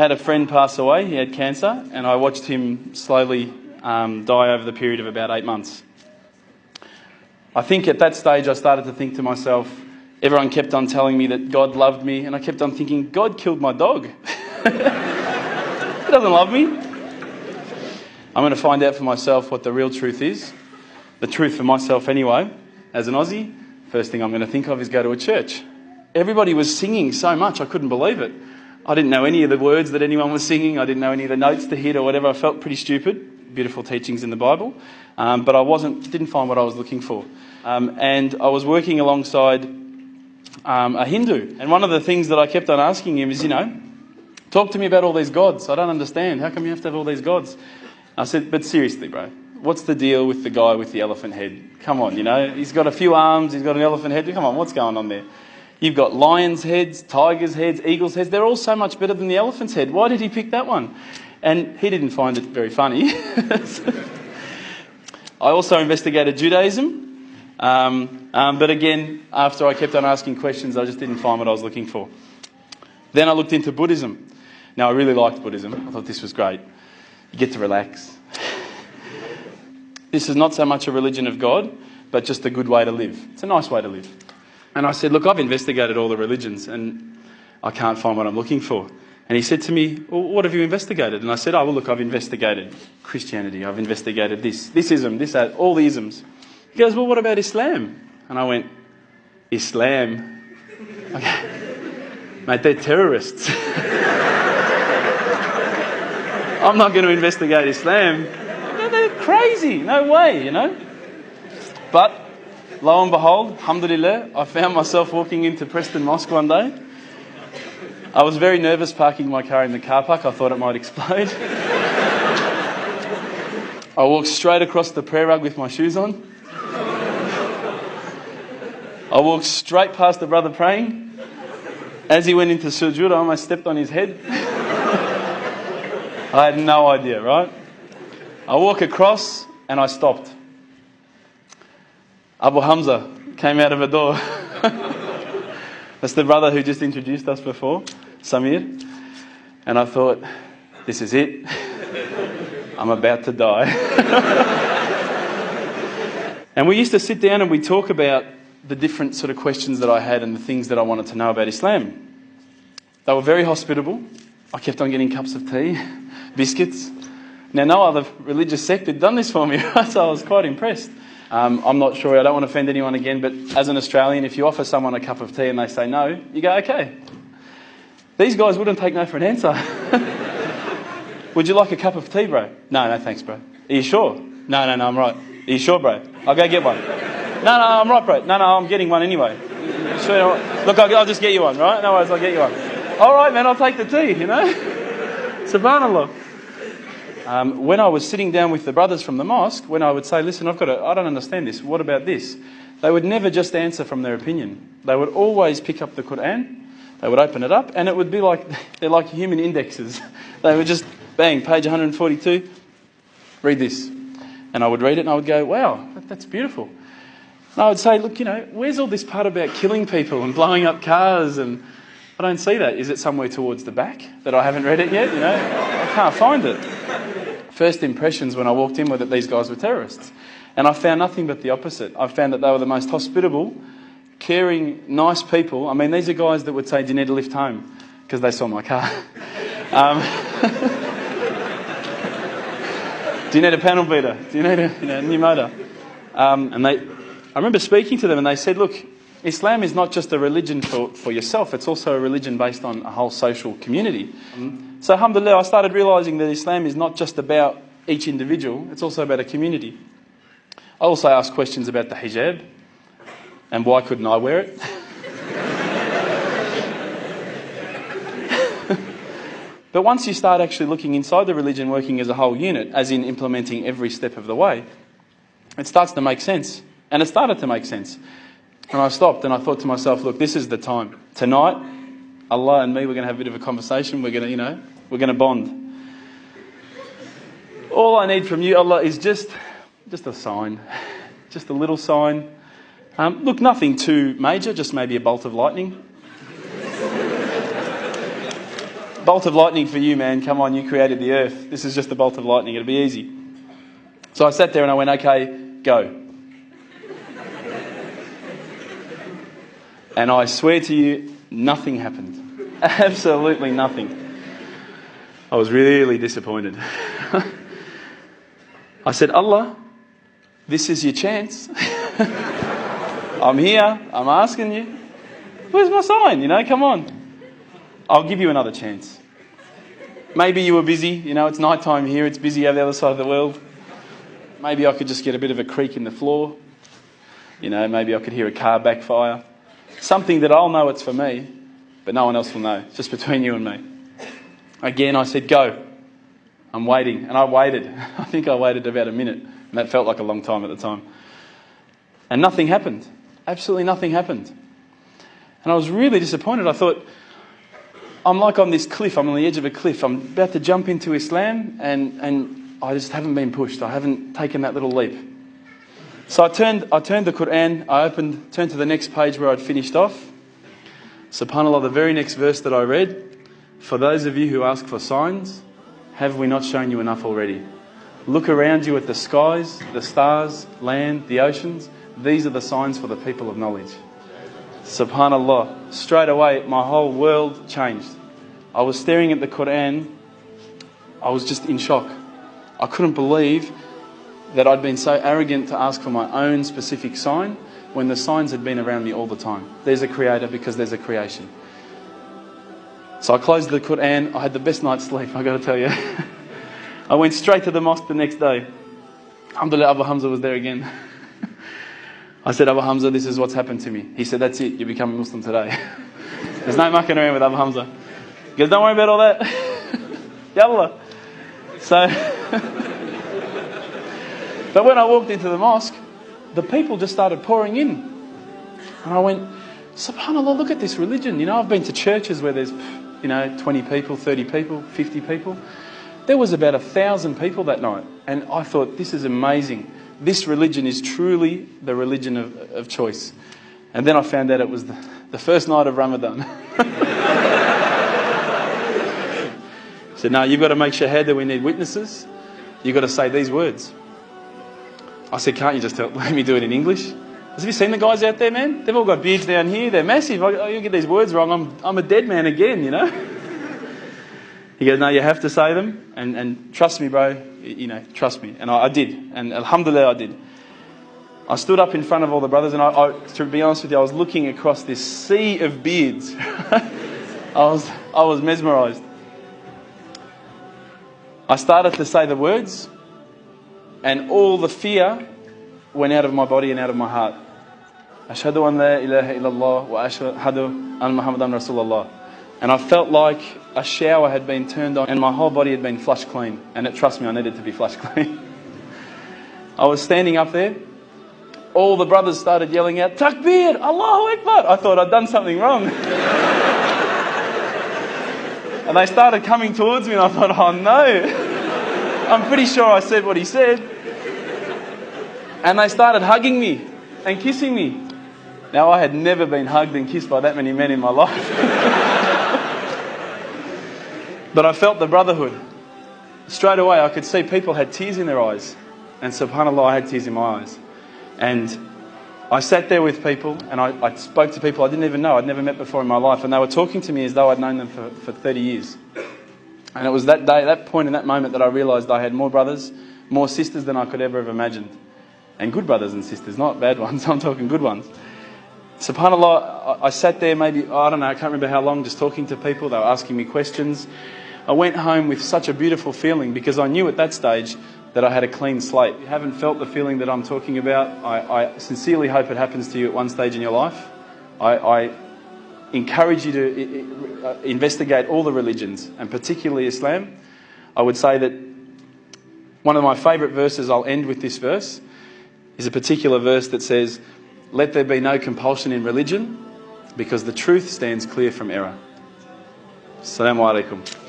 I had a friend pass away. He had cancer, and I watched him slowly die over the period of about 8 months. I think at that stage I started to think to myself, everyone kept on telling me that God loved me, and I kept on thinking, God killed my dog. He doesn't love me. I'm going to find out for myself what the real truth is. The truth for myself anyway, as an Aussie, first thing I'm going to think of is go to a church. Everybody was singing so much, I couldn't believe it. I didn't know any of the words that anyone was singing. I didn't know any of the notes to hit or whatever. I felt pretty stupid. Beautiful teachings in the Bible. But I didn't find what I was looking for. And I was working alongside a Hindu. And one of the things that I kept on asking him is, talk to me about all these gods. I don't understand. How come you have to have all these gods? I said, but seriously, bro, what's the deal with the guy with the elephant head? Come on, he's got a few arms, he's got an elephant head. Come on, what's going on there? You've got lions' heads, tigers' heads, eagles' heads. They're all so much better than the elephant's head. Why did he pick that one? And he didn't find it very funny. I also investigated Judaism. But again, after I kept on asking questions, I just didn't find what I was looking for. Then I looked into Buddhism. Now, I really liked Buddhism. I thought this was great. You get to relax. This is not so much a religion of God, but just a good way to live. It's a nice way to live. And I said, look, I've investigated all the religions and I can't find what I'm looking for. And he said to me, well, what have you investigated? And I said, look, I've investigated Christianity. I've investigated this ism, that, all the isms. He goes, well, what about Islam? And I went, Islam? Okay. Mate, they're terrorists. I'm not going to investigate Islam. They're crazy. No way, But lo and behold, alhamdulillah, I found myself walking into Preston Mosque one day. I was very nervous parking my car in the car park. I thought it might explode. I walked straight across the prayer rug with my shoes on. I walked straight past the brother praying. As he went into sujood, I almost stepped on his head. I had no idea, right? I walk across and I stopped. Abu Hamza came out of a door. That's the brother who just introduced us before, Samir. And I thought, this is it. I'm about to die. And we used to sit down and we talk about the different sort of questions that I had and the things that I wanted to know about Islam. They were very hospitable. I kept on getting cups of tea, biscuits. Now, no other religious sect had done this for me, right? So I was quite impressed. I'm not sure, I don't want to offend anyone again, but as an Australian, if you offer someone a cup of tea and they say no, you go, okay. These guys wouldn't take no for an answer. Would you like a cup of tea, bro? No, thanks, bro. Are you sure? No, I'm right. Are you sure, bro? I'll go get one. No, I'm right, bro. No, I'm getting one anyway. Sure, look, I'll just get you one, right? No worries, I'll get you one. All right, man, I'll take the tea, Subhanallah. When I was sitting down with the brothers from the mosque, when I would say, listen, I don't understand this. What about this? They would never just answer from their opinion. They would always pick up the Quran. They would open it up and it would be like, they're like human indexes. They would just, bang, page 142, read this. And I would read it and I would go, wow, that's beautiful. And I would say, look, where's all this part about killing people and blowing up cars? And I don't see that. Is it somewhere towards the back that I haven't read it yet? I can't find it. First impressions when I walked in were that these guys were terrorists. And I found nothing but the opposite. I found that they were the most hospitable, caring, nice people. I mean, these are guys that would say, do you need a lift home? Because they saw my car. Do you need a panel beater? Do you need a new motor? I remember speaking to them and they said, look, Islam is not just a religion for yourself, it's also a religion based on a whole social community. So alhamdulillah, I started realising that Islam is not just about each individual, it's also about a community. I also asked questions about the hijab and why couldn't I wear it. But once you start actually looking inside the religion, working as a whole unit, as in implementing every step of the way, it starts to make sense. And it started to make sense. And I stopped and I thought to myself, look, this is the time. Tonight, Allah and me, we're going to have a bit of a conversation. We're going to bond. All I need from you, Allah, is just a sign. Just a little sign. Look, nothing too major, just maybe a bolt of lightning. Bolt of lightning for you, man. Come on, you created the earth. This is just a bolt of lightning. It'll be easy. So I sat there and I went, okay, go. And I swear to you, nothing happened. Absolutely nothing. I was really disappointed. I said, Allah, this is your chance. I'm here. I'm asking you. Where's my sign? Come on. I'll give you another chance. Maybe you were busy. It's night time here. It's busy over the other side of the world. Maybe I could just get a bit of a creak in the floor. Maybe I could hear a car backfire. Something that I'll know it's for me, but no one else will know. It's just between you and me. Again, I said, go. I'm waiting. And I waited. I think I waited about a minute. And that felt like a long time at the time. And nothing happened. Absolutely nothing happened. And I was really disappointed. I thought, I'm like on this cliff. I'm on the edge of a cliff. I'm about to jump into Islam and I just haven't been pushed. I haven't taken that little leap. So I turned the Quran. I turned to the next page where I'd finished off. SubhanAllah, the very next verse that I read. For those of you who ask for signs, have we not shown you enough already? Look around you at the skies, the stars, land, the oceans. These are the signs for the people of knowledge. SubhanAllah. Straight away, my whole world changed. I was staring at the Quran. I was just in shock. I couldn't believe that I'd been so arrogant to ask for my own specific sign when the signs had been around me all the time. There's a creator because there's a creation. So I closed the Quran. I had the best night's sleep, I got to tell you. I went straight to the mosque the next day. Alhamdulillah, Abu Hamza was there again. I said, Abu Hamza, this is what's happened to me. He said, that's it, you become a Muslim today. There's no mucking around with Abu Hamza. He goes, don't worry about all that. Yallah. So, but when I walked into the mosque, the people just started pouring in. And I went, SubhanAllah, look at this religion. I've been to churches where there's, 20 people, 30 people, 50 people. There was about 1,000 people that night. And I thought, this is amazing. This religion is truly the religion of choice. And then I found out it was the first night of Ramadan. He said, no, you've got to make shahada, we need witnesses. You've got to say these words. I said, can't you just let me do it in English? Have you seen the guys out there, man? They've all got beards down here. They're massive. You get these words wrong, I'm a dead man again, He goes, no, you have to say them. And trust me, bro. Trust me. And I did. And alhamdulillah, I did. I stood up in front of all the brothers and I, to be honest with you, I was looking across this sea of beards. I was mesmerised. I started to say the words and all the fear went out of my body and out of my heart. Ashhadu an la ilaha illallah wa ashhadu an Muhammadan Rasulullah. And I felt like a shower had been turned on and my whole body had been flushed clean. And trust me, I needed to be flushed clean. I was standing up there. All the brothers started yelling out, Takbir, Allahu Akbar. I thought I'd done something wrong. And they started coming towards me and I thought, oh no. I'm pretty sure I said what he said. And they started hugging me and kissing me. Now, I had never been hugged and kissed by that many men in my life. But I felt the brotherhood. Straight away, I could see people had tears in their eyes. And subhanAllah, I had tears in my eyes. And I sat there with people and I spoke to people I didn't even know, I'd never met before in my life. And they were talking to me as though I'd known them for 30 years. And it was that day, that point in that moment that I realised I had more brothers, more sisters than I could ever have imagined. And good brothers and sisters, not bad ones. I'm talking good ones. SubhanAllah, I sat there maybe, I don't know, I can't remember how long, just talking to people. They were asking me questions. I went home with such a beautiful feeling because I knew at that stage that I had a clean slate. If you haven't felt the feeling that I'm talking about, I sincerely hope it happens to you at one stage in your life. I encourage you to investigate all the religions, and particularly Islam. I would say that one of my favourite verses, I'll end with this verse, is a particular verse that says, let there be no compulsion in religion, because the truth stands clear from error. Assalamu alaikum.